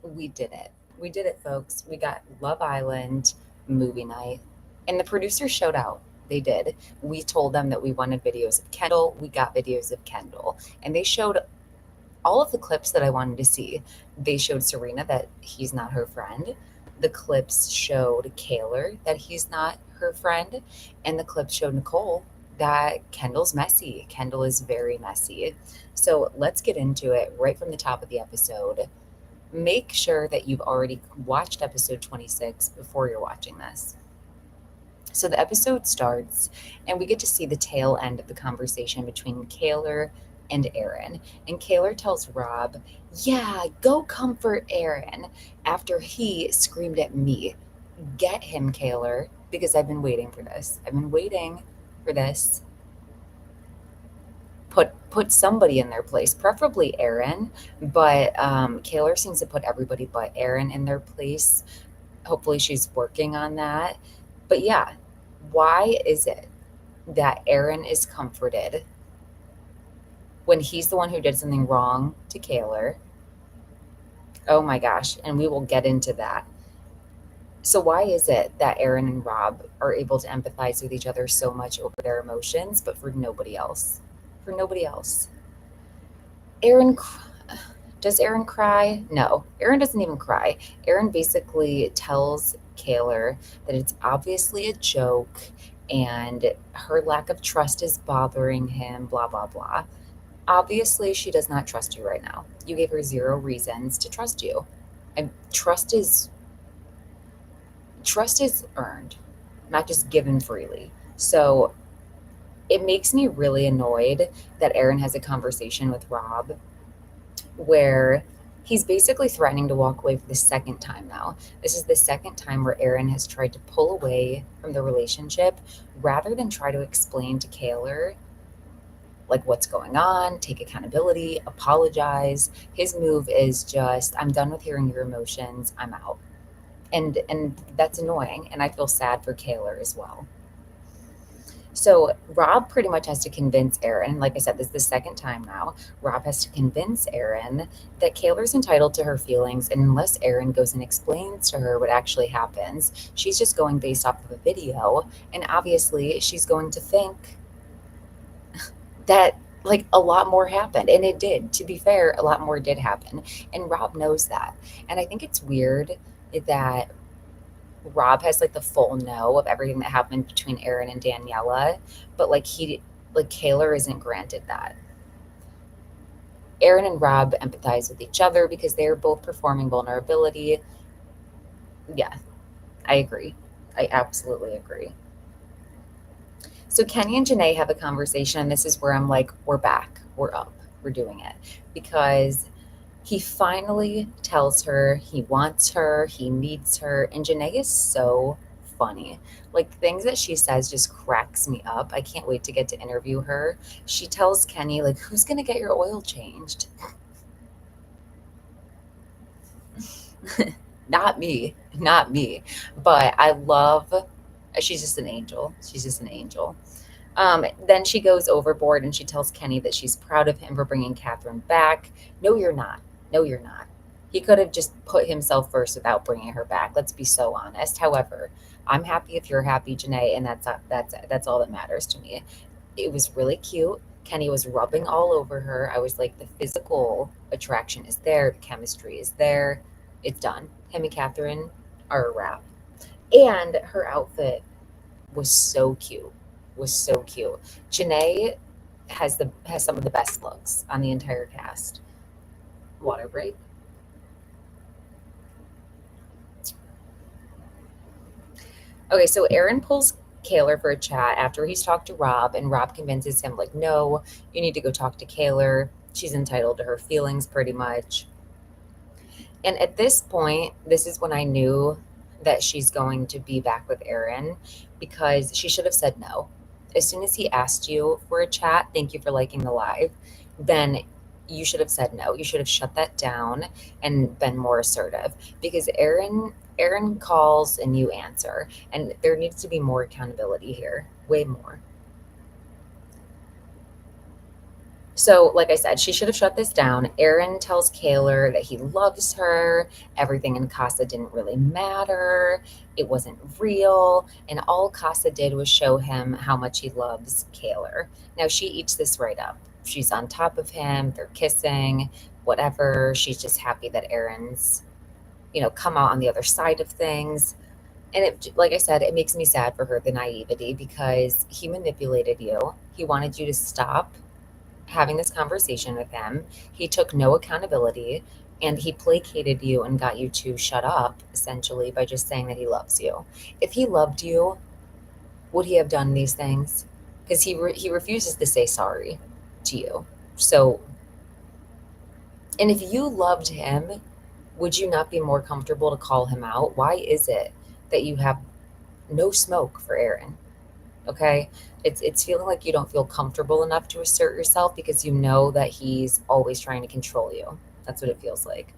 We did it. We did it, folks. We got Love Island movie night, and the producers showed out. They did. We told them that we wanted videos of Kendall. We got videos of Kendall, and they showed all of the clips that I wanted to see. They showed Serena that he's not her friend. The clips showed Kaylor that he's not her friend, and the clips showed Nicole that Kendall's messy. Kendall is very messy. So let's get into it right from the top of the episode. Make sure that you've already watched episode 26 before you're watching this. So the episode starts, and we get to see the tail end of the conversation between Kaylor and Aaron. And Kaylor tells Rob, "Yeah, go comfort Aaron," after he screamed at me. Get him, Kaylor, because I've been waiting for this. I've been waiting for this. Put somebody in their place, preferably Aaron, but Kaylor seems to put everybody but Aaron in their place. Hopefully, she's working on that. But yeah, why is it that Aaron is comforted when he's the one who did something wrong to Kaylor? Oh my gosh, and we will get into that. So, why is it that Aaron and Rob are able to empathize with each other so much over their emotions, but for nobody else? For nobody else. Aaron, does Aaron cry? No, Aaron doesn't even cry. Aaron basically tells Kaylor that it's obviously a joke and her lack of trust is bothering him, blah, blah, blah. Obviously, she does not trust you right now. You gave her zero reasons to trust you. And trust is earned, not just given freely. So it makes me really annoyed that Aaron has a conversation with Rob where he's basically threatening to walk away for the second time now. This is the second time where Aaron has tried to pull away from the relationship rather than try to explain to Kaylor like what's going on, take accountability, apologize. His move is just, I'm done with hearing your emotions, I'm out. And that's annoying, and I feel sad for Kaylor as well. So Rob pretty much has to convince Aaron, like I said, this is the second time now. Rob has to convince Aaron that Kaylor's entitled to her feelings, and unless Aaron goes and explains to her what actually happens, she's just going based off of a video, and obviously she's going to think that like a lot more happened, and it did. To be fair, a lot more did happen, and Rob knows that. And I think it's weird that Rob has like the full know of everything that happened between Aaron and Daniela, but like Kaylor isn't granted that. Aaron and Rob empathize with each other because they're both performing vulnerability. Yeah, I agree. I absolutely agree. So Kenny and Janae have a conversation, and this is where I'm like, we're back, we're up, we're doing it. Because he finally tells her he wants her, he needs her, and Janae is so funny. Like things that she says just cracks me up. I can't wait to get to interview her. She tells Kenny, like, who's gonna get your oil changed? Not me, not me. But I love she's just an angel. She's just an angel. Then she goes overboard and she tells Kenny that she's proud of him for bringing Catherine back. No, you're not. No, you're not. He could have just put himself first without bringing her back. Let's be so honest. However, I'm happy if you're happy, Janae, and that's all that matters to me. It was really cute. Kenny was rubbing all over her. I was like, the physical attraction is there, the chemistry is there. It's done. Him and Catherine are a wrap. And her outfit was so cute. Was so cute. Janae has some of the best looks on the entire cast. Water break. Okay, so Aaron pulls Kaylor for a chat after he's talked to Rob, and Rob convinces him, like, no, you need to go talk to Kaylor. She's entitled to her feelings, pretty much. And at this point, this is when I knew that she's going to be back with Aaron because she should have said no. As soon as he asked you for a chat, thank you for liking the live, then you should have said no. You should have shut that down and been more assertive because Aaron calls and you answer, and there needs to be more accountability here, way more. So, like I said, she should have shut this down. Aaron tells Kaylor that he loves her. Everything in Casa didn't really matter. It wasn't real. And all Casa did was show him how much he loves Kaylor. Now, she eats this right up. She's on top of him. They're kissing, whatever. She's just happy that Aaron's, come out on the other side of things. And it, like I said, it makes me sad for her, the naivety, because he manipulated you. He wanted you to stop having this conversation with him. He took no accountability and he placated you and got you to shut up essentially by just saying that he loves you. If he loved you, would he have done these things? Because he refuses to say sorry to you. So, and if you loved him, would you not be more comfortable to call him out? Why is it that you have no smoke for Aaron? Okay, it's feeling like you don't feel comfortable enough to assert yourself because you know that he's always trying to control you. That's what it feels like.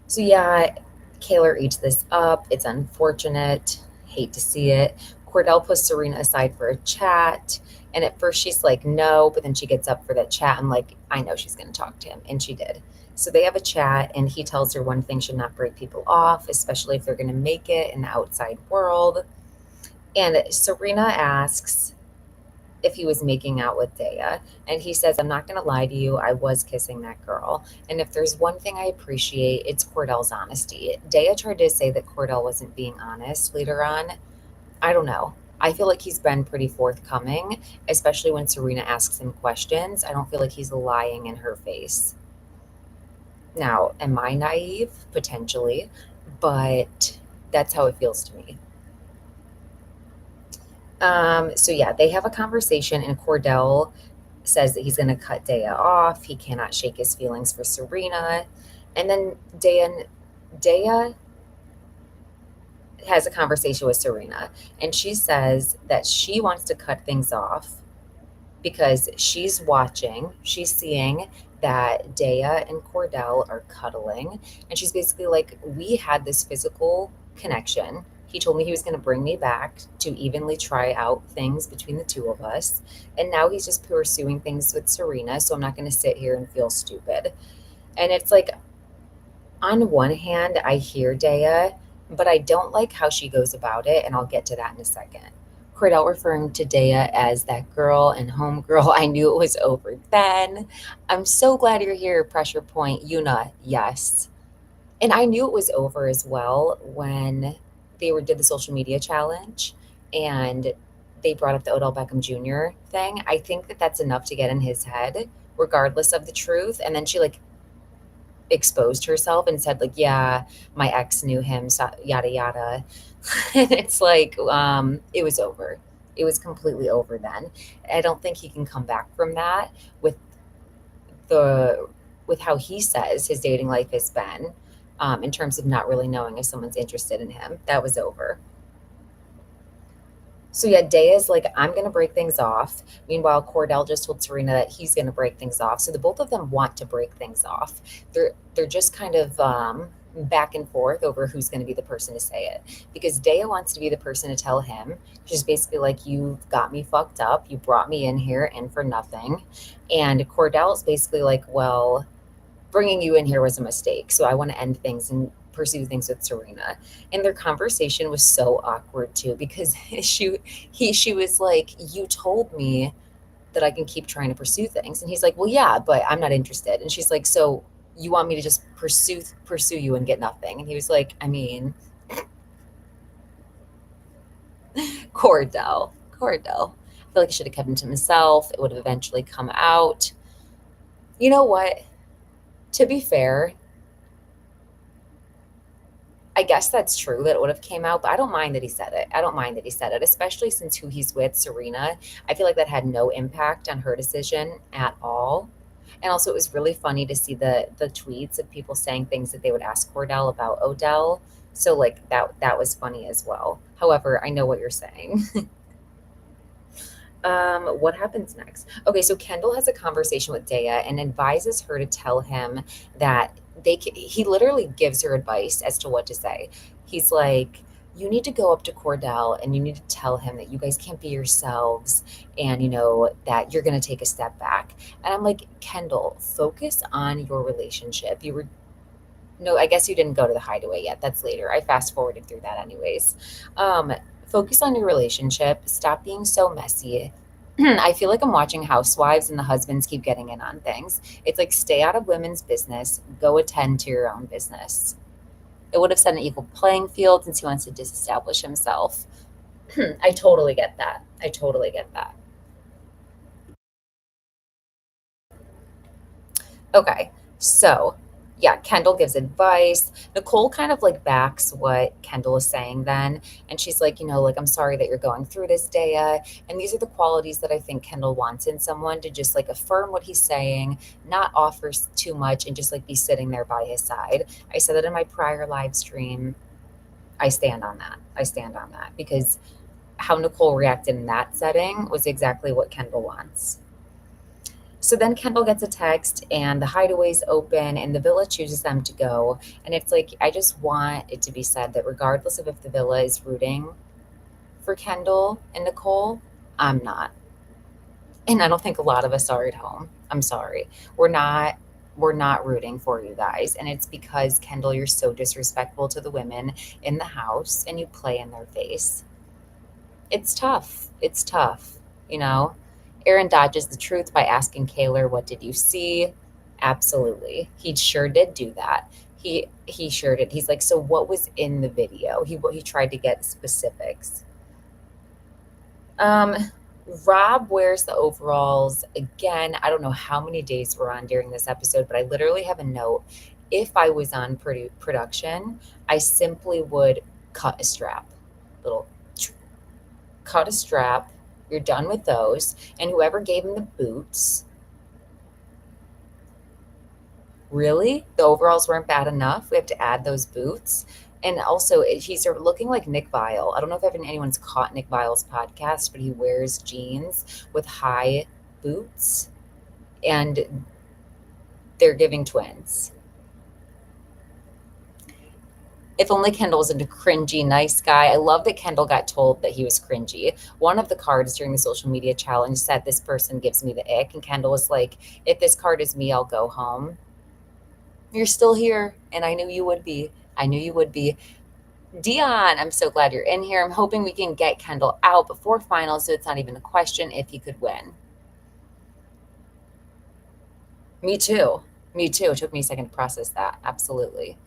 So yeah, Kaylor eats this up. It's unfortunate. Hate to see it. Kordell puts Serena aside for a chat. And at first she's like, no, but then she gets up for that chat. I'm like, I know she's going to talk to him. And she did. So they have a chat, and he tells her one thing should not break people off, especially if they're going to make it in the outside world. And Serena asks if he was making out with Daia. And he says, I'm not going to lie to you. I was kissing that girl. And if there's one thing I appreciate, it's Kordell's honesty. Daia tried to say that Kordell wasn't being honest later on. I don't know. I feel like he's been pretty forthcoming, especially when Serena asks him questions. I don't feel like he's lying in her face. Now, am I naive? Potentially. But that's how it feels to me. So yeah, they have a conversation, and Kordell says that he's going to cut Daia off. He cannot shake his feelings for Serena. And then Daia has a conversation with Serena, and she says that she wants to cut things off because she's watching, she's seeing that Daia and Kordell are cuddling, and she's basically like, we had this physical connection. He told me he was going to bring me back to evenly try out things between the two of us. And now he's just pursuing things with Serena. So I'm not going to sit here and feel stupid. And it's like, on one hand, I hear Daia, but I don't like how she goes about it. And I'll get to that in a second. Kordell referring to Daia as that girl and homegirl. I knew it was over then. I'm so glad you're here, pressure point. Yuna, yes. And I knew it was over as well when did the social media challenge and they brought up the Odell Beckham Jr. thing. I think that that's enough to get in his head, regardless of the truth. And then she like exposed herself and said like, yeah, my ex knew him, so yada yada. And it's like, it was over. It was completely over then. I don't think he can come back from that with the with how he says his dating life has been, in terms of not really knowing if someone's interested in him. That was over. So yeah, Day is like, I'm gonna break things off. Meanwhile, Kordell just told Serena that he's gonna break things off. So the both of them want to break things off. They're just kind of back and forth over who's going to be the person to say it. Because Daia wants to be the person to tell him. She's basically like, you've got me fucked up. You brought me in here and for nothing. And Kordell's basically like, well, bringing you in here was a mistake. So I want to end things and pursue things with Serena. And their conversation was so awkward too, because she was like, you told me that I can keep trying to pursue things. And he's like, well, yeah, but I'm not interested. And she's like, so you want me to just pursue you and get nothing? And he was like, I mean, Kordell. I feel like he should have kept it to himself. It would have eventually come out. You know what? To be fair, I guess that's true that it would have came out, but I don't mind that he said it. Especially since who he's with, Serena. I feel like that had no impact on her decision at all. And also, it was really funny to see the tweets of people saying things that they would ask Kordell about Odell. So like that was funny as well. However, I know what you're saying. What happens next? Okay, so Kendall has a conversation with Daia and advises her to tell him that he literally gives her advice as to what to say. He's like, you need to go up to Kordell and you need to tell him that you guys can't be yourselves and, that you're going to take a step back. And I'm like, Kendall, focus on your relationship. No, I guess you didn't go to the Hideaway yet. That's later. I fast forwarded through that anyways. Um, Focus on your relationship. Stop being so messy. I feel like I'm watching Housewives and the husbands keep getting in on things. It's like, stay out of women's business, go attend to your own business. It would have set an equal playing field since he wants to disestablish himself. I totally get that. I totally get that. Okay. So, yeah, Kendall gives advice. Nicole kind of like backs what Kendall is saying then. And she's like, like, I'm sorry that you're going through this, Daia. And these are the qualities that I think Kendall wants in someone, to just like affirm what he's saying, not offer too much, and just like be sitting there by his side. I said that in my prior live stream. I stand on that. I stand on that because how Nicole reacted in that setting was exactly what Kendall wants. So then Kendall gets a text and the Hideaway's open and the villa chooses them to go. And it's like, I just want it to be said that regardless of if the villa is rooting for Kendall and Nicole, I'm not. And I don't think a lot of us are at home. I'm sorry. We're not rooting for you guys. And it's because, Kendall, you're so disrespectful to the women in the house and you play in their face. It's tough. It's tough, you know? Aaron dodges the truth by asking Kaylor, what did you see? Absolutely. He sure did do that. He sure did. He's like, so what was in the video? He tried to get specifics. Um, Rob wears the overalls again. I don't know how many days we're on during this episode, but I literally have a note. If I was on production, I simply would cut a strap, little cut a strap. You're done with those. And whoever gave him the boots, really? The overalls weren't bad enough? We have to add those boots. And also, he's looking like Nick Vile. I don't know if anyone's caught Nick Vile's podcast, but he wears jeans with high boots, and they're giving twins. If only Kendall wasn't a cringy, nice guy. I love that Kendall got told that he was cringy. One of the cards during the social media challenge said, this person gives me the ick. And Kendall was like, if this card is me, I'll go home. You're still here. And I knew you would be. I knew you would be. Dion, I'm so glad you're in here. I'm hoping we can get Kendall out before finals, so it's not even a question if he could win. Me too. Me too. It took me a second to process that. Absolutely.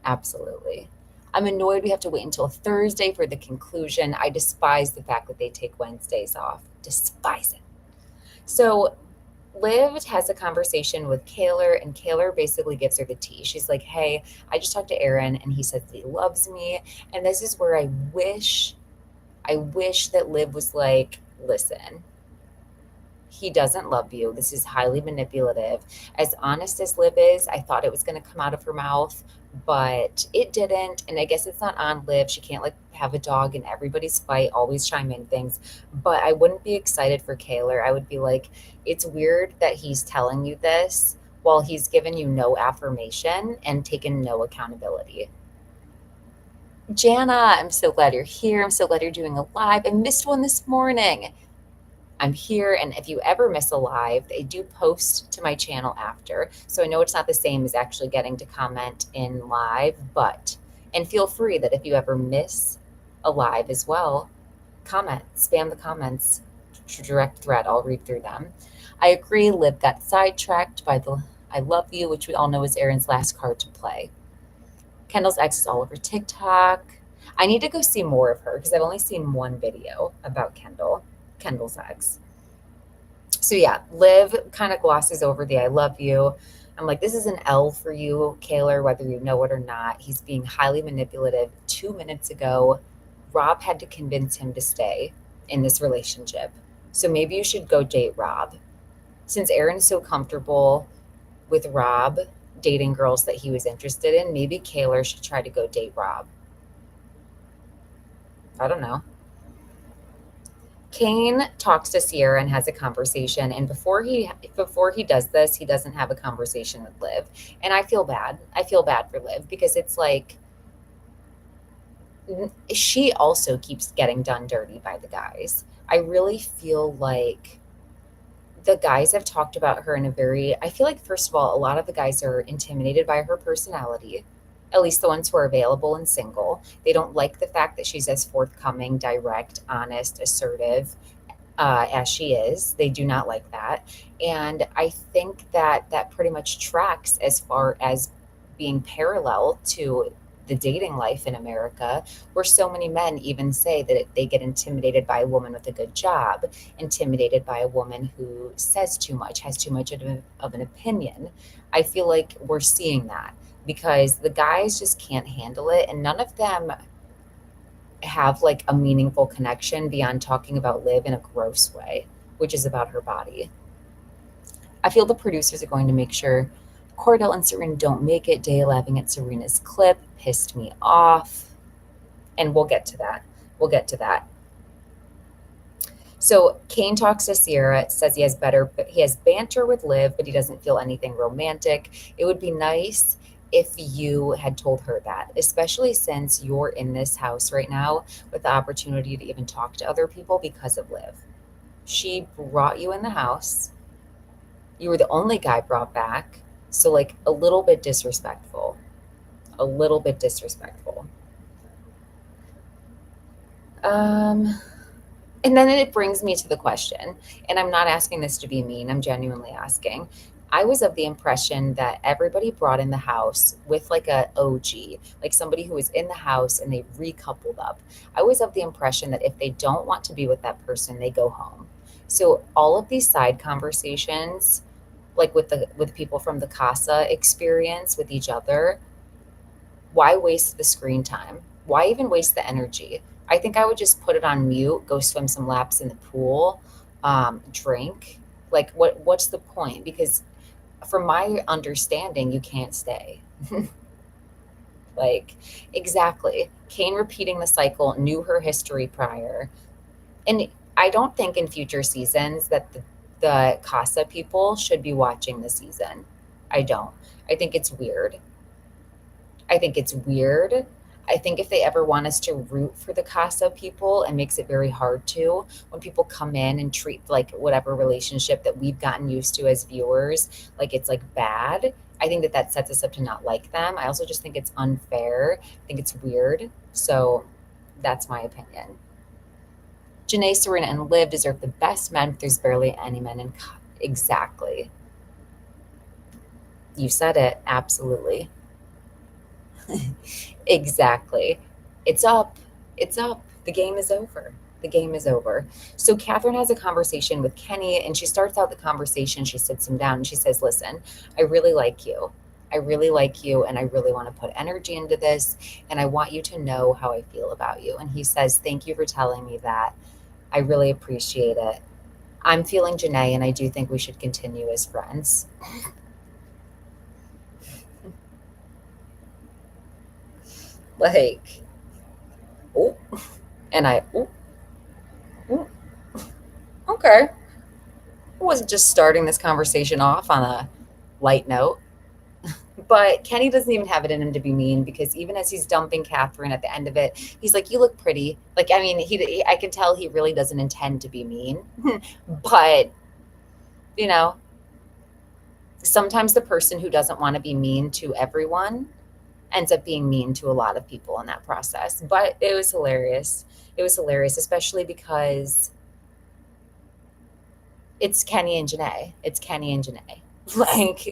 Absolutely. I'm annoyed we have to wait until Thursday for the conclusion. I despise the fact that they take Wednesdays off. Despise it. So Liv has a conversation with Kaylor, and Kaylor basically gives her the tea. She's like, hey, I just talked to Aaron, and he says that he loves me. And this is where I wish that Liv was like, listen, he doesn't love you. This is highly manipulative. As honest as Liv is, I thought it was going to come out of her mouth, but it didn't. And I guess it's not on Liv. She can't like have a dog in everybody's fight, always chime in things. But I wouldn't be excited for Kaylor. I would be like, it's weird that he's telling you this while he's given you no affirmation and taken no accountability. Jana, I'm so glad you're here. I'm so glad you're doing a live. I missed one this morning. I'm here, and if you ever miss a live, they do post to my channel after. So I know it's not the same as actually getting to comment in live, and feel free that if you ever miss a live as well, comment, spam the comments, direct thread, I'll read through them. I agree, Liv got sidetracked by the I love you, which we all know is Aaron's last card to play. Kendall's ex is all over TikTok. I need to go see more of her because I've only seen one video about Kendall's ex. So yeah, Liv kind of glosses over the I love you. I'm like, this is an L for you, Kaylor, whether you know it or not. He's being highly manipulative. 2 minutes ago, Rob had to convince him to stay in this relationship. So maybe you should go date Rob. Since Aaron's so comfortable with Rob dating girls that he was interested in, maybe Kaylor should try to go date Rob. I don't know. Kain talks to Sierra and has a conversation, and before he does this, he doesn't have a conversation with Liv. And I feel bad. I feel bad for Liv because it's like, She also keeps getting done dirty by the guys. I really feel like the guys have talked about her in a very, I feel like, first of all, a lot of the guys are intimidated by her personality, at least the ones who are available and single. They don't like the fact that she's as forthcoming, direct, honest, assertive as she is. They do not like that. And I think that that pretty much tracks as far as being parallel to the dating life in America, where so many men even say that they get intimidated by a woman with a good job, intimidated by a woman who says too much, has too much of an opinion. I feel like we're seeing that because the guys just can't handle it, and none of them have like a meaningful connection beyond talking about Liv in a gross way, which is about her body. I feel the producers are going to make sure Kordell and Serena don't make it. Daia laughing at Serena's clip pissed me off. And we'll get to that. We'll get to that. So Kain talks to Sierra, says he has banter with Liv, but he doesn't feel anything romantic. It would be nice if you had told her that, especially since you're in this house right now with the opportunity to even talk to other people because of Liv. She brought you in the house. You were the only guy brought back. So, like, a little bit disrespectful. A little bit disrespectful. Um, and then it brings me to the question, and I'm not asking this to be mean, I'm genuinely asking. I was of the impression that everybody brought in the house with like a OG, like somebody who was in the house and they recoupled up. I was of the impression that if they don't want to be with that person, they go home. So all of these side conversations, like with people from the Casa experience with each other, why waste the screen time? Why even waste the energy? I think I would just put it on mute, go swim some laps in the pool, drink. Like what's the point? Because from my understanding, you can't stay. Like exactly. Kain repeating the cycle, knew her history prior. And I don't think in future seasons that the Casa people should be watching the season. I don't. I think it's weird. I think it's weird. I think if they ever want us to root for the Casa people, it makes it very hard to when people come in and treat like whatever relationship that we've gotten used to as viewers, like it's like bad. I think that that sets us up to not like them. I also just think it's unfair. I think it's weird. So that's my opinion. Janae, Serena, and Liv deserve the best men, but there's barely any men in. Exactly. You said it. Absolutely. Exactly. It's up. It's up. The game is over. The game is over. So Catherine has a conversation with Kenny, and she starts out the conversation. She sits him down and she says, "Listen, I really like you. I really like you, and I really want to put energy into this, and I want you to know how I feel about you." And he says, "Thank you for telling me that. I really appreciate it. I'm feeling Janae, and I do think we should continue as friends." Like, oh, and oh, okay. I wasn't just starting this conversation off on a light note. But Kenny doesn't even have it in him to be mean because even as he's dumping Catherine at the end of it, he's like, "You look pretty." Like, I mean, I can tell he really doesn't intend to be mean. But, you know, sometimes the person who doesn't want to be mean to everyone ends up being mean to a lot of people in that process. But it was hilarious. It was hilarious, especially because it's Kenny and Janae. It's Kenny and Janae. Like,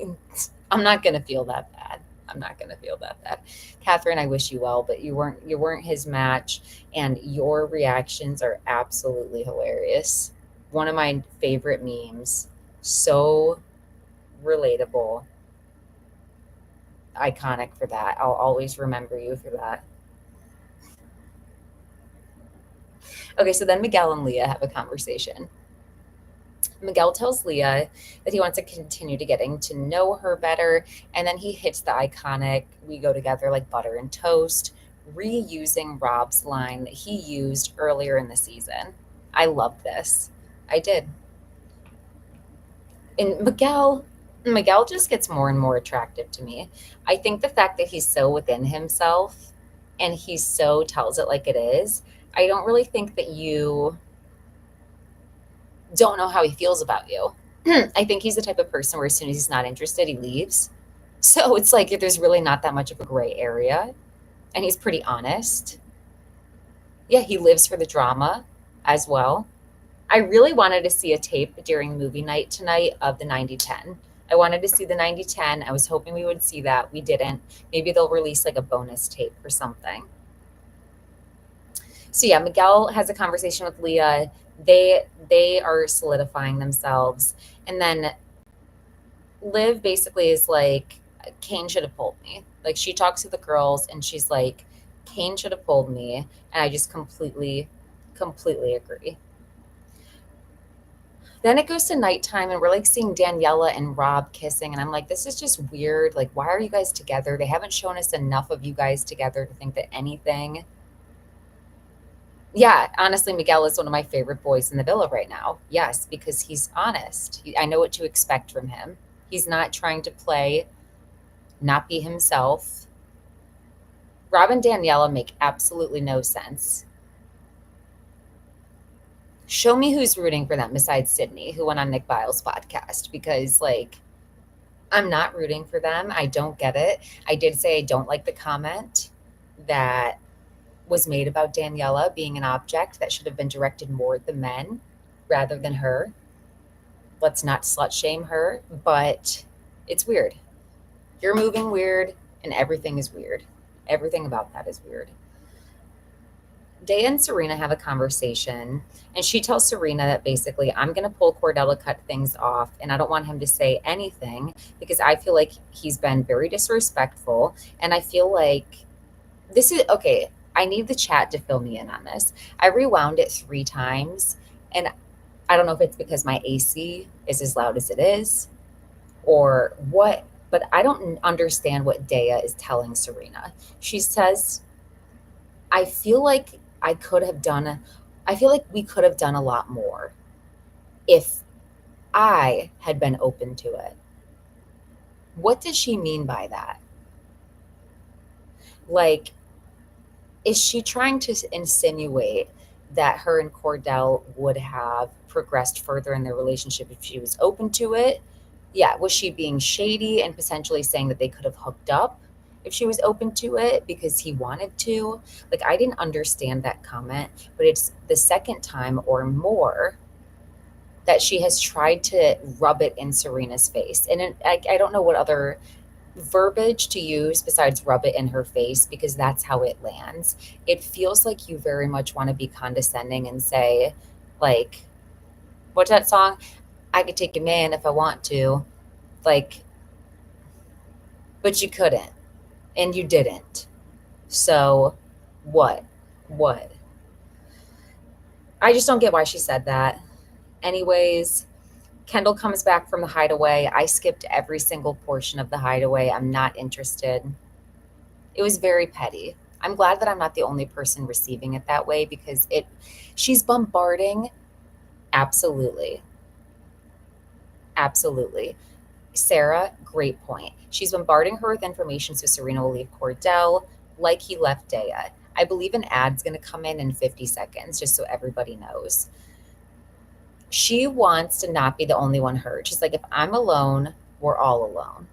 I'm not gonna feel that bad. I'm not gonna feel that bad. Catherine, I wish you well, but you weren't his match, and your reactions are absolutely hilarious. One of my favorite memes. So relatable, iconic for that. I'll always remember you for that. Okay, so then Miguel and Leah have a conversation. Miguel tells Leah that he wants to continue to getting to know her better, and then he hits the iconic "we go together like butter and toast," reusing Rob's line that he used earlier in the season. I love this. I did. And Miguel just gets more and more attractive to me. I think the fact that he's so within himself and he so tells it like it is. I don't really think that you don't know how he feels about you. I think he's the type of person where as soon as he's not interested, he leaves. So it's like there's really not that much of a gray area. And he's pretty honest. Yeah, he lives for the drama as well. I really wanted to see a tape during movie night tonight of the 90-10. I wanted to see the 90-10. I was hoping we would see that. We didn't. Maybe they'll release like a bonus tape or something. So yeah, Miguel has a conversation with Leah. They are solidifying themselves. And then Liv basically is like, Kain should have pulled me. Like she talks to the girls and she's like, Kain should have pulled me. And I just completely agree. Then it goes to nighttime and we're like seeing Daniela and Rob kissing. And I'm like, this is just weird. Like, why are you guys together? They haven't shown us enough of you guys together to think that anything. Yeah, honestly, Miguel is one of my favorite boys in the villa right now. Yes, because he's honest. I know what to expect from him. He's not trying to play, not be himself. Rob and Daniela make absolutely no sense. Show me who's rooting for them besides Sydney, who went on Nick Biles' podcast, because like I'm not rooting for them. I don't get it. I did say I don't like the comment that was made about Daniela being an object that should have been directed more at the men rather than her. Let's not slut shame her, but it's weird. You're moving weird, and everything is weird. Everything about that is weird. Daia and Serena have a conversation, and she tells Serena that basically, I'm going to pull Kordell to cut things off, and I don't want him to say anything because I feel like he's been very disrespectful. And I feel like this is okay. I need the chat to fill me in on this. I rewound it 3 times, and I don't know if it's because my AC is as loud as it is or what, but I don't understand what Daia is telling Serena. She says, I feel like I feel like we could have done a lot more if I had been open to it. What does she mean by that? Like, is she trying to insinuate that her and Kordell would have progressed further in their relationship if she was open to it? Yeah, was she being shady and potentially saying that they could have hooked up if she was open to it because he wanted to? Like, I didn't understand that comment, but it's the second time or more that she has tried to rub it in Serena's face. And I don't know what other verbiage to use besides rub it in her face because that's how it lands. It feels like you very much want to be condescending and say, like, what's that song? I could take a man if I want to. Like, but you couldn't. And you didn't. So what? What? I just don't get why she said that. Anyways, Kendall comes back from the Hideaway. I skipped every single portion of the Hideaway. I'm not interested. It was very petty. I'm glad that I'm not the only person receiving it that way because she's bombarding. Absolutely. Absolutely. Sarah, great point. She's bombarding her with information so Serena will leave Kordell like he left Daia. I believe an ad's going to come in 50 seconds, just so everybody knows. She wants to not be the only one hurt. She's like, if I'm alone, we're all alone.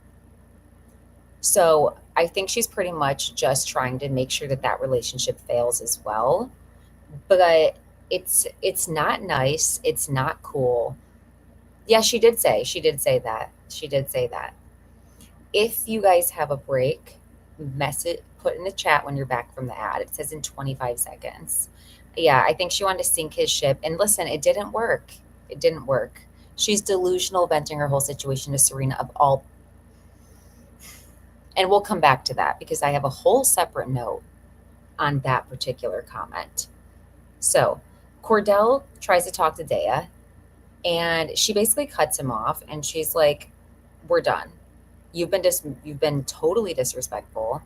So I think she's pretty much just trying to make sure that that relationship fails as well. But it's not nice. It's not cool. Yeah, she did say that. She did say that. If you guys have a break, message put in the chat when you're back from the ad. It says in 25 seconds. Yeah, I think she wanted to sink his ship. And listen, it didn't work. It didn't work. She's delusional, venting her whole situation to Serena of all. And we'll come back to that because I have a whole separate note on that particular comment. So Kordell tries to talk to Daia and she basically cuts him off and she's like, we're done. You've been totally disrespectful.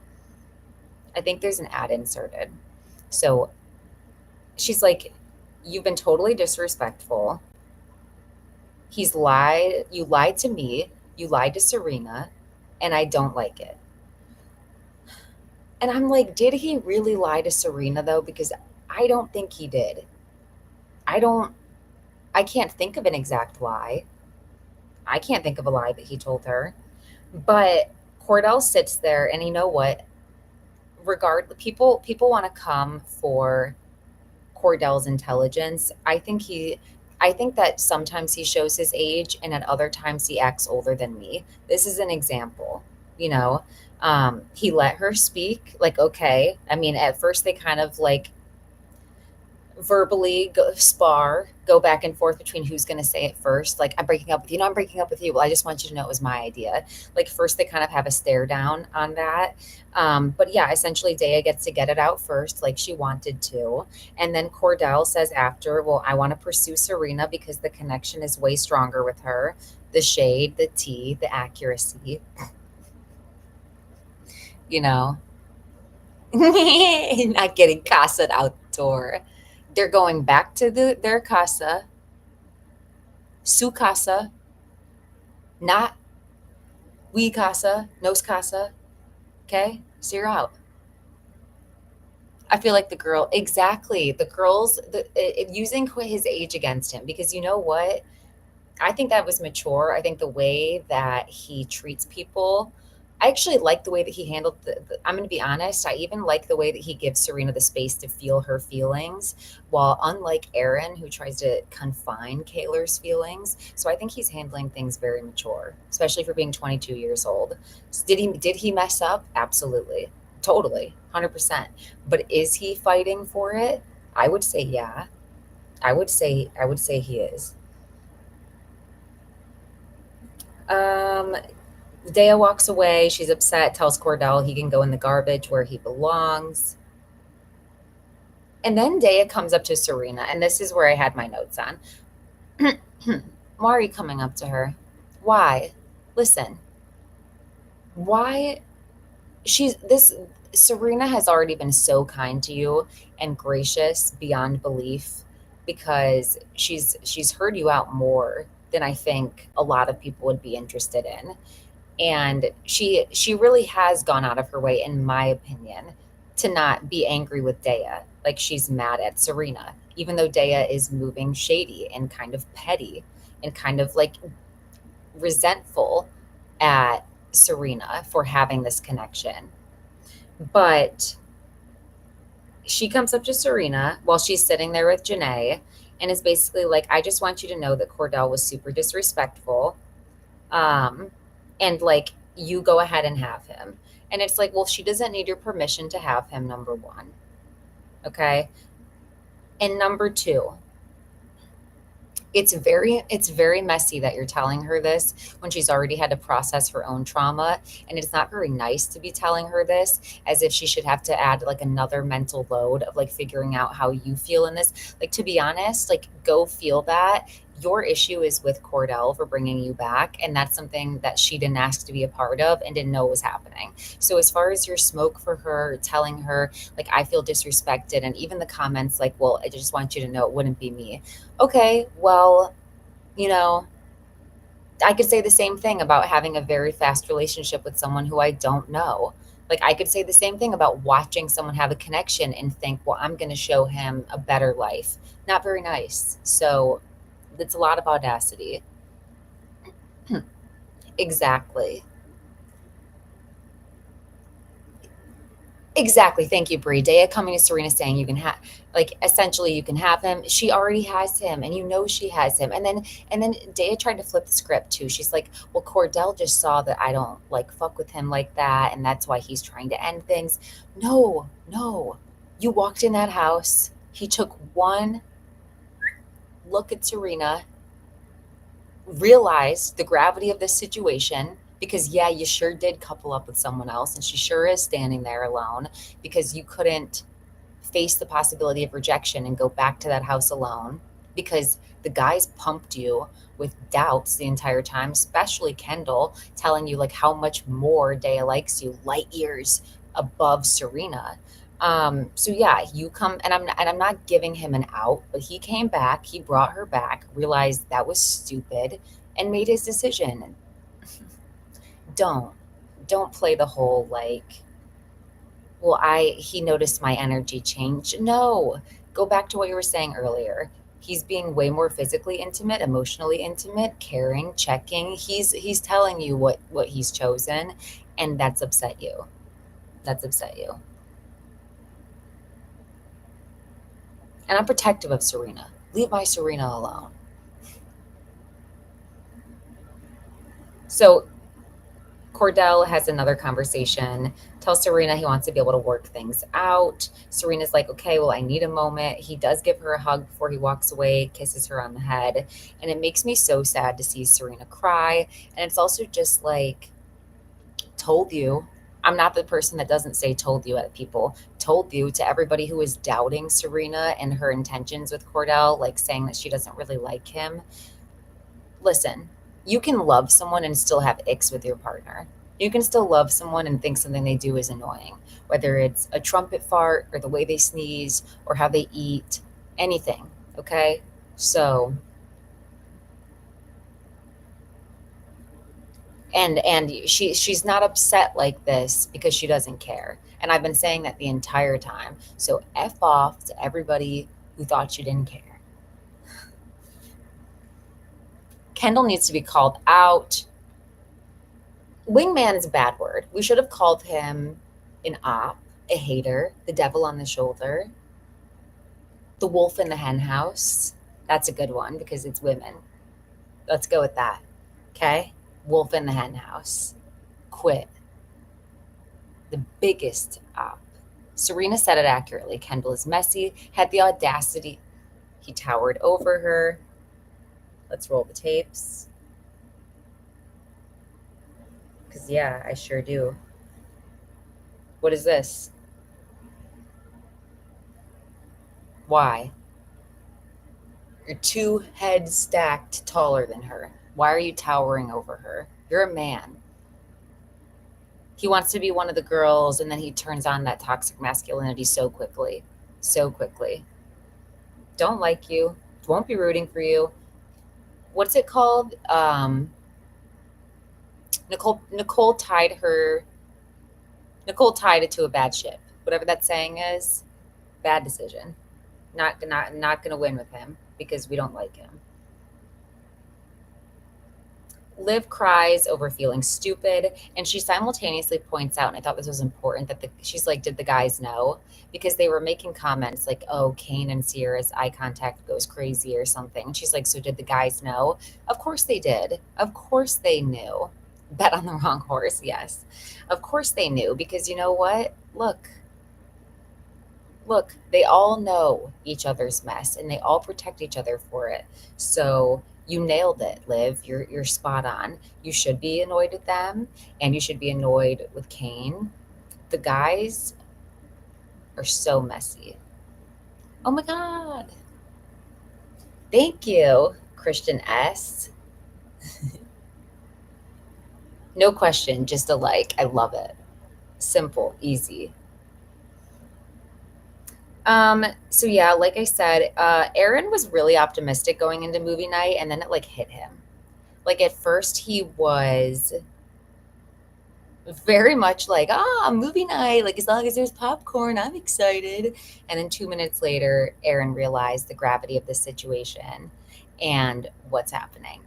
I think there's an ad inserted. So she's like, you've been totally disrespectful. He's lied. You lied to me. You lied to Serena. And I don't like it. And I'm like, did he really lie to Serena though? Because I don't think he did. I don't, I can't think of an exact lie. I can't think of a lie that he told her. But Kordell sits there, and you know what? People want to come for Kordell's intelligence. I think that sometimes he shows his age, and at other times he acts older than me. This is an example, you know. He let her speak, like, okay. I mean, at first they kind of like verbally go back and forth between who's going to say it first. Like, I'm breaking up with you. No, I'm breaking up with you. Well, I just want you to know it was my idea. Like, first they kind of have a stare down on that. But yeah, essentially Daia gets to get it out first, like she wanted to. And then Kordell says after, well, I want to pursue Serena because the connection is way stronger with her. The shade, the tea, the accuracy, you know. Not getting Casa outdoor. They're going back to their casa, su casa, not we casa, nos casa. Okay, so you're out. I feel like the girl, exactly. The girls, using his age against him, because you know what? I think that was mature. I think the way that he treats people, I actually like the way that he handled I'm going to be honest. I even like the way that he gives Serena the space to feel her feelings, while unlike Aaron, who tries to confine Kaylor's feelings. So I think he's handling things very mature, especially for being 22 years old. Did he mess up? Absolutely, totally, 100%. But is he fighting for it? I would say yeah. I would say he is. Um, Dea walks away. She's upset, tells Kordell he can go in the garbage where he belongs. And then Dea comes up to Serena, and this is where I had my notes on. Why are you coming up to her? Why? Listen, why? She's this. Serena has already been so kind to you and gracious beyond belief, because she's heard you out more than I think a lot of people would be interested in. And she really has gone out of her way, in my opinion, to not be angry with Dea. Like, she's mad at Serena, even though Dea is moving shady and kind of petty and kind of like resentful at Serena for having this connection. But she comes up to Serena while she's sitting there with Janae, and is basically like, I just want you to know that Kordell was super disrespectful. um, and like, you go ahead and have him. And it's like, well, she doesn't need your permission to have him, number one. Okay. And number two, it's very messy that you're telling her this when she's already had to process her own trauma, and it's not very nice to be telling her this as if she should have to add like another mental load of like figuring out how you feel in this. Like, to be honest, like, go feel that. Your issue is with Kordell for bringing you back, and that's something that she didn't ask to be a part of and didn't know was happening. So as far as your smoke for her, telling her like, I feel disrespected, and even the comments like, well, I just want you to know it wouldn't be me. Okay, well, you know, I could say the same thing about having a very fast relationship with someone who I don't know. Like, I could say the same thing about watching someone have a connection and think, well, I'm going to show him a better life. Not very nice. So it's a lot of audacity. Exactly. Exactly. Thank you, Brie. Daya coming to Serena saying you can have, like, essentially you can have him. She already has him, and you know she has him. And then Daya tried to flip the script too. She's like, well, Kordell just saw that I don't like fuck with him like that, and that's why he's trying to end things. No, no. You walked in that house. He took one look at Serena, realized the gravity of this situation, because yeah, you sure did couple up with someone else, and she sure is standing there alone because you couldn't face the possibility of rejection and go back to that house alone, because the guys pumped you with doubts the entire time, especially Kendall telling you like how much more Daya likes you, light years above Serena. So yeah, you come, and I'm not giving him an out, but he came back, he brought her back, realized that was stupid, and made his decision. Don't don't play the whole like, Well, he noticed my energy change. No, go back to what you were saying earlier. He's being way more physically intimate, emotionally intimate, caring, checking. He's telling you what he's chosen, and that's upset you. That's upset you. And I'm protective of Serena. Leave my Serena alone. So Kordell has another conversation, tells Serena he wants to be able to work things out. Serena's like, okay, well, I need a moment. He does give her a hug before he walks away, kisses her on the head. And it makes me so sad to see Serena cry. And it's also just like, told you. I'm not the person that doesn't say told you at people. Told you to everybody who is doubting Serena and her intentions with Kordell, like saying that she doesn't really like him. Listen, you can love someone and still have icks with your partner. You can still love someone and think something they do is annoying, whether it's a trumpet fart or the way they sneeze or how they eat, anything. Okay. So, and she's not upset like this because she doesn't care. And I've been saying that the entire time. So F off to everybody who thought you didn't care. Kendall needs to be called out. Wingman is a bad word. We should have called him an op, a hater, the devil on the shoulder, the wolf in the hen house. That's a good one because it's women. Let's go with that. Okay? Wolf in the hen house. Quit. The biggest op. Serena said it accurately. Kendall is messy, had the audacity. He towered over her. Let's roll the tapes. Because, yeah, I sure do. What is this? Why? You're 2 heads stacked taller than her. Why are you towering over her? You're a man. He wants to be one of the girls, and then he turns on that toxic masculinity so quickly. So quickly. Don't like you. Won't be rooting for you. What's it called? Nicole tied her. Nicole tied it to a bad ship. Whatever that saying is, bad decision. Not gonna win with him because we don't like him. Liv cries over feeling stupid, and she simultaneously points out, and I thought this was important, that she's like, did the guys know? Because they were making comments like, oh, Kain and Sierra's eye contact goes crazy or something. And she's like, so did the guys know? Of course they did. Of course they knew. Bet on the wrong horse, yes. Of course they knew, because you know what? Look, they all know each other's mess and they all protect each other for it. So you nailed it, Liv. You're spot on. You should be annoyed at them and you should be annoyed with Kain. The guys are so messy. Oh my God. Thank you, Christian S. No question, just a like. I love it. Simple, easy. So yeah, like I said, Aaron was really optimistic going into movie night, and then it like hit him. Like at first he was very much like, movie night, like as long as there's popcorn, I'm excited. And then 2 minutes later, Aaron realized the gravity of the situation and what's happening.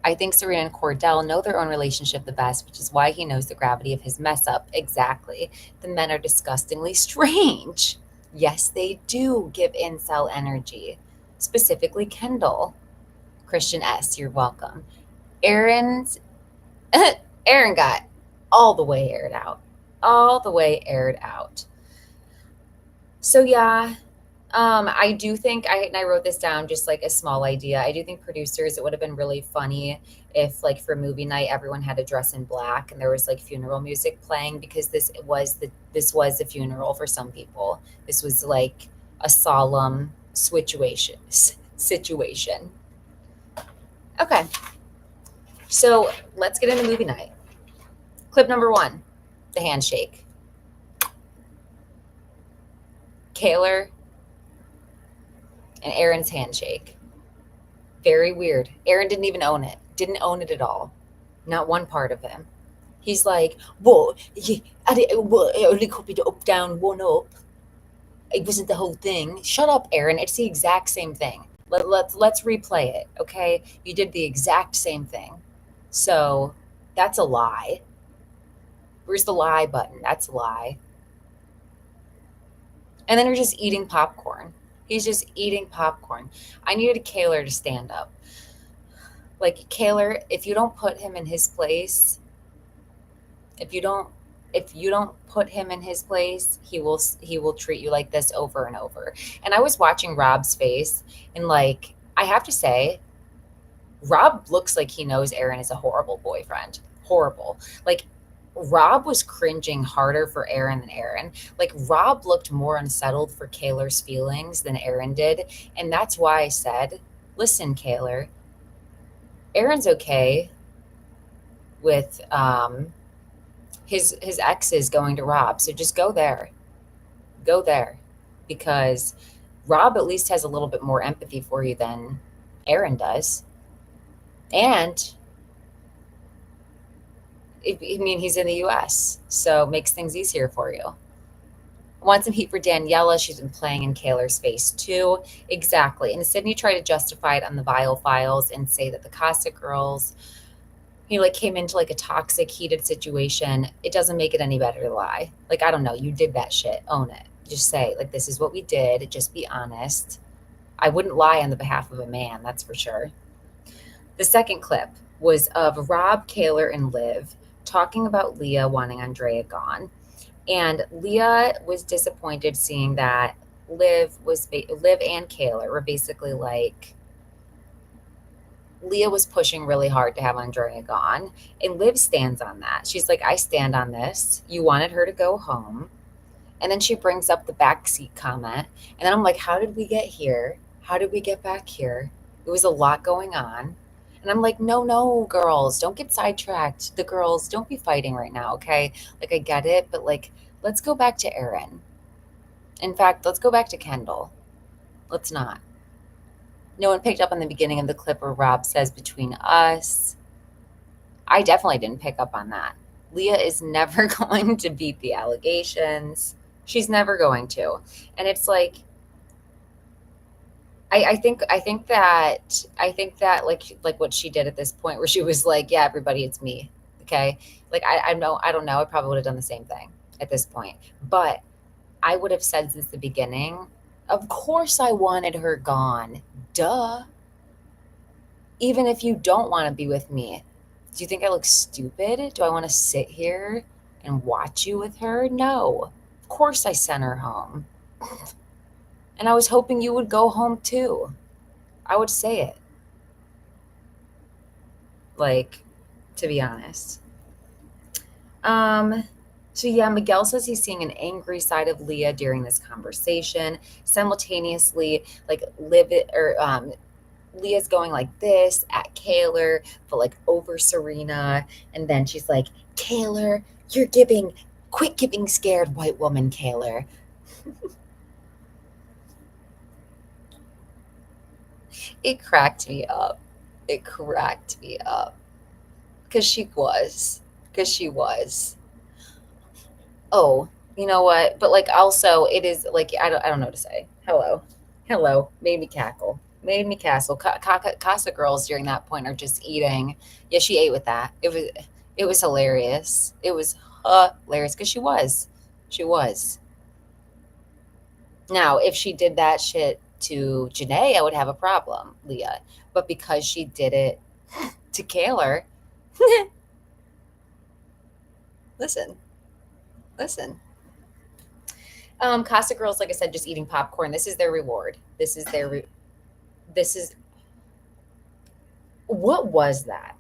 I think Serena and Kordell know their own relationship the best, which is why he knows the gravity of his mess up. Exactly. The men are disgustingly strange. Yes, they do give incel energy, specifically Kendall. Christian S., you're welcome. Aaron's Aaron got all the way aired out. All the way aired out. So yeah, I do think and I wrote this down just like a small idea. I do think producers, it would have been really funny if like for movie night everyone had to dress in black and there was like funeral music playing, because this was a funeral for some people. This was like a solemn situation. Okay. So, let's get into movie night. Clip number 1, the handshake. Kaylor and Aaron's handshake. Very weird. Aaron didn't even own it. Didn't own it at all. Not one part of him. He's like, "What? Well, it only copied up, down, one up. It wasn't the whole thing." Shut up, Aaron. It's the exact same thing. Let's replay it, okay? You did the exact same thing. So that's a lie. Where's the lie button? That's a lie. And then you're just eating popcorn. He's just eating popcorn. I needed Kaylor to stand up. Like, Kaylor, if you don't put him in his place, if you don't put him in his place, he will treat you like this over and over. And I was watching Rob's face, and like, I have to say, Rob looks like he knows Aaron is a horrible boyfriend. Horrible. Like, Rob was cringing harder for Aaron than Aaron. Like, Rob looked more unsettled for Kaylor's feelings than Aaron did. And that's why I said, listen, Kaylor, Aaron's okay with his exes going to Rob. So just go there. Go there. Because Rob at least has a little bit more empathy for you than Aaron does. And I mean, he's in the US, so it makes things easier for you. Want some heat for Daniela. She's been playing in Kaylor's face too. Exactly. And Sydney tried to justify it on the Vile Files and say that the Casa girls, like, came into like a toxic, heated situation. It doesn't make it any better to lie. Like, I don't know. You did that shit. Own it. Just say, like, this is what we did. Just be honest. I wouldn't lie on the behalf of a man, that's for sure. The second clip was of Rob, Kaylor, and Liv talking about Leah wanting Andrea gone. And Leah was disappointed seeing that Liv and Kaylor were basically like, Leah was pushing really hard to have Andrea gone. And Liv stands on that. She's like, I stand on this. You wanted her to go home. And then she brings up the backseat comment. And then I'm like, how did we get here? How did we get back here? It was a lot going on. And I'm like, no, girls, don't get sidetracked. The girls, don't be fighting right now, okay? Like, I get it, but like, let's go back to Aaron. In fact, let's go back to Kendall. Let's not. No one picked up on the beginning of the clip where Rob says, between us. I definitely didn't pick up on that. Leah is never going to beat the allegations. She's never going to. And it's like, I think that like what she did at this point where she was like, yeah, everybody, it's me. Okay. Like, I don't know. I probably would have done the same thing at this point, but I would have said since the beginning, of course I wanted her gone. Duh. Even if you don't want to be with me, do you think I look stupid? Do I want to sit here and watch you with her? No. Of course I sent her home. And I was hoping you would go home too. I would say it. Like, to be honest. So yeah, Miguel says he's seeing an angry side of Leah during this conversation. Simultaneously, like, Leah's going like this at Kaylor, but like over Serena. And then she's like, Kaylor, quit giving scared white woman, Kaylor. It cracked me up. It cracked me up. Because she was. Oh, you know what? But like, also, it is like, I don't know what to say. Hello. Made me cackle. Casa girls during that point are just eating. Yeah, she ate with that. It was hilarious. It was hilarious because she was. Now, if she did that shit to Janae, I would have a problem, Leah. But because she did it to Kaylor, listen. Casa girls, like I said, just eating popcorn. This is their reward. This is what was that?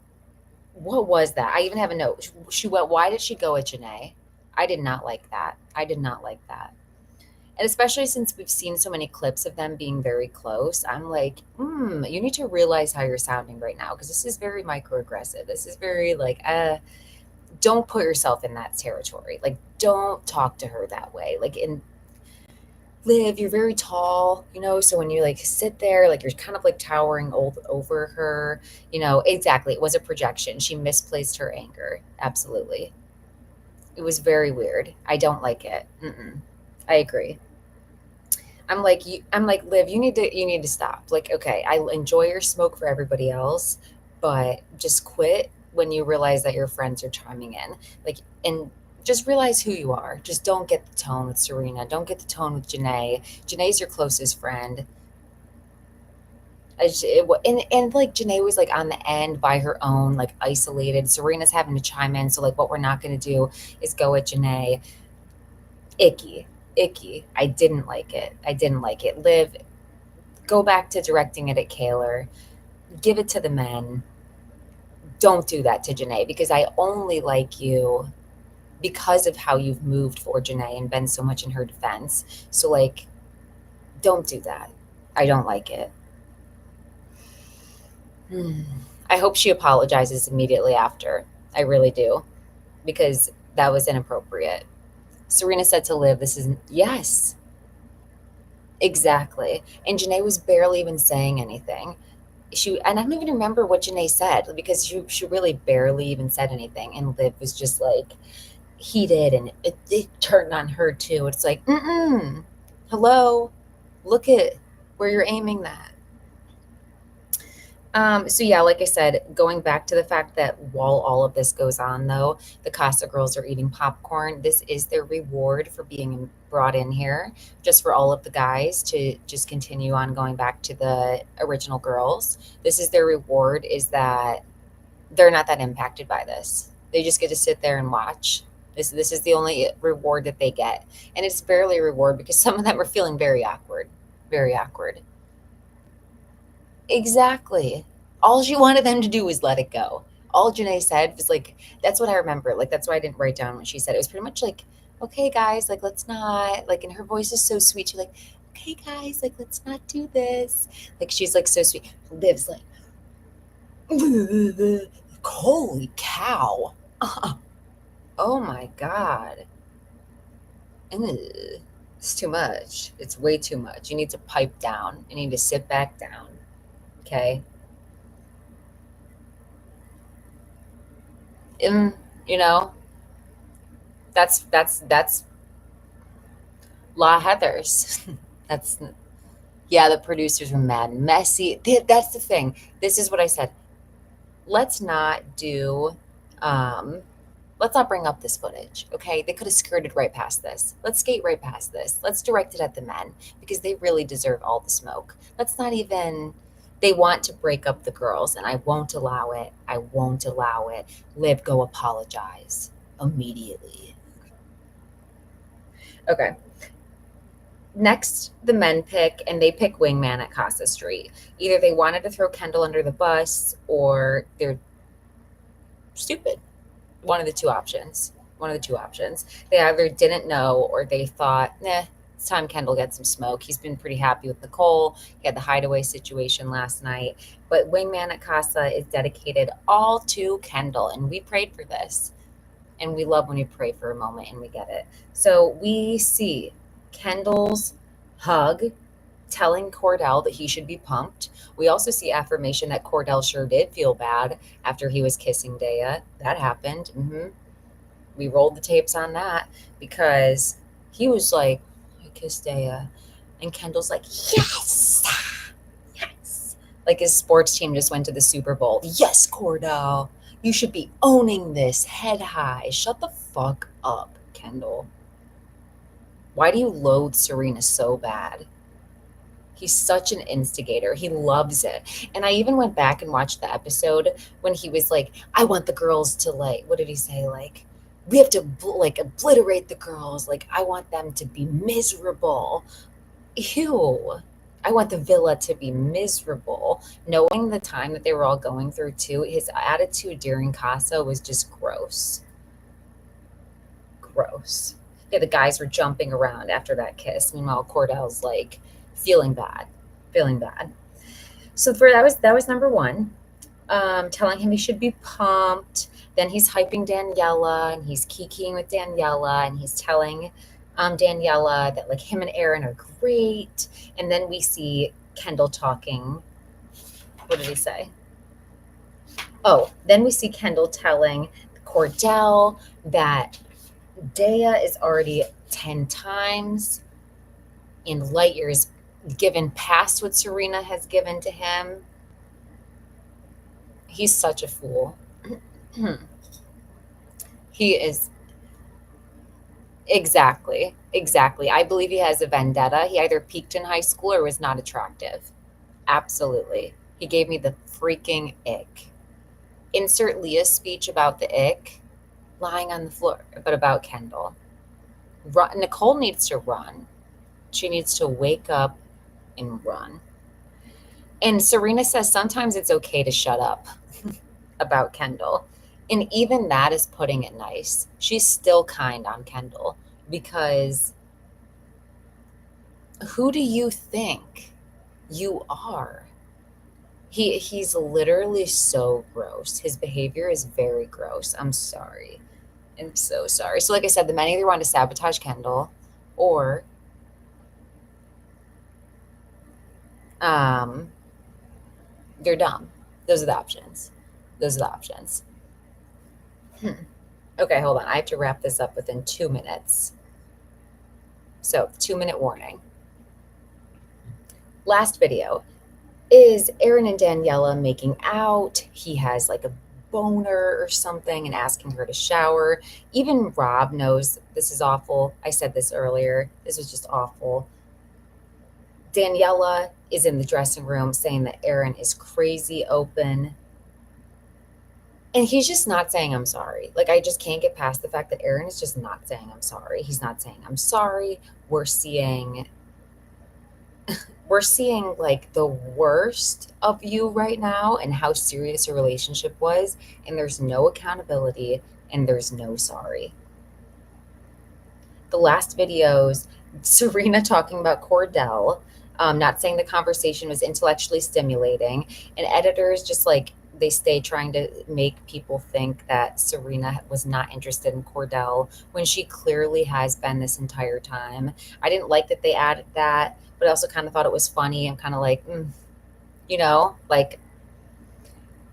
What was that? I even have a note. She went. Why did she go at Janae? I did not like that. And especially since we've seen so many clips of them being very close, I'm like, you need to realize how you're sounding right now, because this is very microaggressive. This is very like, don't put yourself in that territory. Like, don't talk to her that way. Like, Liv, you're very tall, so when you like sit there, like you're kind of like towering over her, exactly. It was a projection. She misplaced her anger. Absolutely. It was very weird. I don't like it. Mm-mm. I agree. I'm like, Liv, you need to stop. Like, okay, I enjoy your smoke for everybody else, but just quit when you realize that your friends are chiming in. Like, and just realize who you are. Just don't get the tone with Serena. Don't get the tone with Janae. Janae's your closest friend. And like Janae was like on the end by her own, like isolated. Serena's having to chime in. So like, what we're not going to do is go at Janae. Icky, icky. I didn't like it. I didn't like it. Liv, go back to directing it at Kaylor. Give it to the men. Don't do that to Janae because I only like you because of how you've moved for Janae and been so much in her defense. So like, don't do that. I don't like it. Hmm. I hope she apologizes immediately after. I really do because that was inappropriate. Serena said to Liv, "This isn't." Yes, exactly. And Janae was barely even saying anything. And I don't even remember what Janae said because she really barely even said anything. And Liv was just like heated and it turned on her too. It's like, hello, look at where you're aiming that. So yeah, like I said, going back to the fact that while all of this goes on, though, the Casa girls are eating popcorn. This is their reward for being brought in here, just for all of the guys to just continue on going back to the original girls. This is their reward, is that they're not that impacted by this. They just get to sit there and watch. This is the only reward that they get, and it's barely a reward because some of them are feeling very awkward, very awkward. Exactly. All she wanted them to do was let it go. All Janae said was like, that's what I remember. Like, that's why I didn't write down what she said. It was pretty much like, okay, guys, like, let's not, like, and her voice is so sweet. She's like, okay, guys, like, let's not do this. Like, she's like so sweet. Liv's like, holy cow. Oh my God. Ugh. It's too much. It's way too much. You need to pipe down. You need to sit back down. Okay. And, you know, that's La Heather's. That's yeah, the producers were mad and messy. That's the thing. This is what I said. Let's not do um let's not bring up this footage, okay? They could have skirted right past this. Let's skate right past this. Let's direct it at the men because they really deserve all the smoke. Let's not even they want to break up the girls and I won't allow it. I won't allow it. Liv, go apologize immediately. Okay. Next, the men pick, and they pick Wingman at Casa Street. Either they wanted to throw Kendall under the bus, or they're stupid. One of the two options. One of the two options. They either didn't know, or they thought, nah, it's time Kendall gets some smoke. He's been pretty happy with Nicole. He had the Hideaway situation last night. But Wingman at Casa is dedicated all to Kendall, and we prayed for this. And we love when we pray for a moment and we get it. So we see Kendall's hug telling Kordell that he should be pumped. We also see affirmation that Kordell sure did feel bad after he was kissing Daia. That happened. We rolled the tapes on that because he was like, I kissed Daia. And Kendall's like, yes, yes. Like his sports team just went to the Super Bowl. Yes, Kordell. You should be owning this head high. Shut the fuck up, Kendall. Why do you loathe Serena so bad? He's such an instigator. He loves it. And I even went back and watched the episode when he was like, I want the girls to like, what did he say? Like, we have to like obliterate the girls. Like, I want them to be miserable. Ew. I want the villa to be miserable. Knowing the time that they were all going through too, his attitude during Casa was just gross. Gross. Yeah, the guys were jumping around after that kiss. Meanwhile, Cordell's like feeling bad, feeling bad. So for that was number one. Telling him he should be pumped. Then he's hyping Daniela and he's kikiing with Daniela and he's telling Daniela, that like him and Aaron are great. And then we see Kendall talking. What did he say? Oh, then we see Kendall telling Kordell that Daia is already 10 times in light years given past what Serena has given to him. He's such a fool. He is. Exactly. I believe he has a vendetta. He either peaked in high school or was not attractive. Absolutely. He gave me the freaking ick. Insert Leah's speech about the ick lying on the floor, but about Kendall. Nicole needs to run. She needs to wake up and run. And Serena says sometimes it's okay to shut up about Kendall. And even that is putting it nice. She's still kind on Kendall because who do you think you are? He's literally so gross. His behavior is very gross. I'm sorry. I'm so sorry. So like I said, the men either want to sabotage Kendall or um they're dumb. Those are the options. Those are the options. Hmm. Okay, hold on. I have to wrap this up within 2 minutes. So 2 minute warning. Last video is Aaron and Daniela making out. He has like a boner or something and asking her to shower. Even Rob knows this is awful. I said this earlier. This was just awful. Daniela is in the dressing room saying that Aaron is crazy open. And he's just not saying I'm sorry. Like, I just can't get past the fact that Aaron is just not saying I'm sorry. He's not saying I'm sorry. We're seeing like the worst of you right now and how serious your relationship was, and there's no accountability and there's no sorry. The last videos, Serena talking about Kordell, not saying the conversation was intellectually stimulating, and editors just like they stay trying to make people think that Serena was not interested in Kordell when she clearly has been this entire time. I didn't like that they added that, but I also kind of thought it was funny. I'm kind of like, like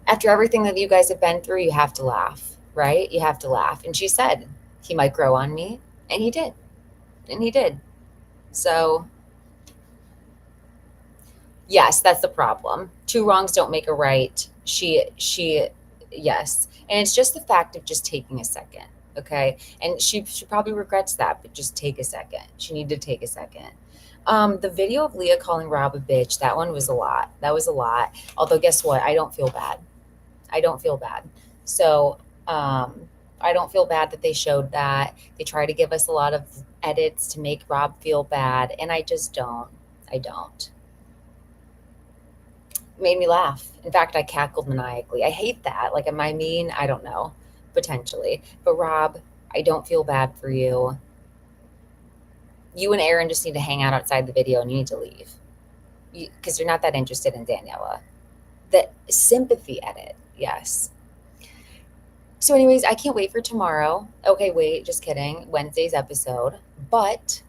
after everything that you guys have been through, you have to laugh, right? You have to laugh. And she said he might grow on me, and he did. And he did. So, yes, that's the problem. Two wrongs don't make a right. Yes. And it's just the fact of just taking a second. Okay. And she probably regrets that, but just take a second. She needed to take a second. The video of Leah calling Rob a bitch, that one was a lot. That was a lot. Although, guess what? I don't feel bad. I don't feel bad. So, I don't feel bad that they showed that. They try to give us a lot of edits to make Rob feel bad, and I just don't. I don't. It made me laugh. In fact, I cackled maniacally. I hate that. Like, am I mean? I don't know. Potentially. But Rob, I don't feel bad for you. You and Aaron just need to hang out outside the video and you need to leave. Because you're not that interested in Daniela. The sympathy edit, yes. So, anyways, I can't wait for tomorrow. Okay, wait, just kidding. Wednesday's episode. But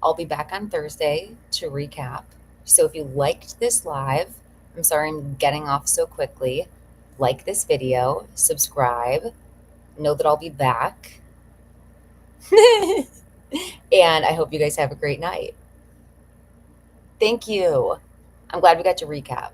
I'll be back on Thursday to recap. So, if you liked this live, I'm sorry I'm getting off so quickly. Like this video, subscribe, know that I'll be back. And I hope you guys have a great night. Thank you. I'm glad we got to recap.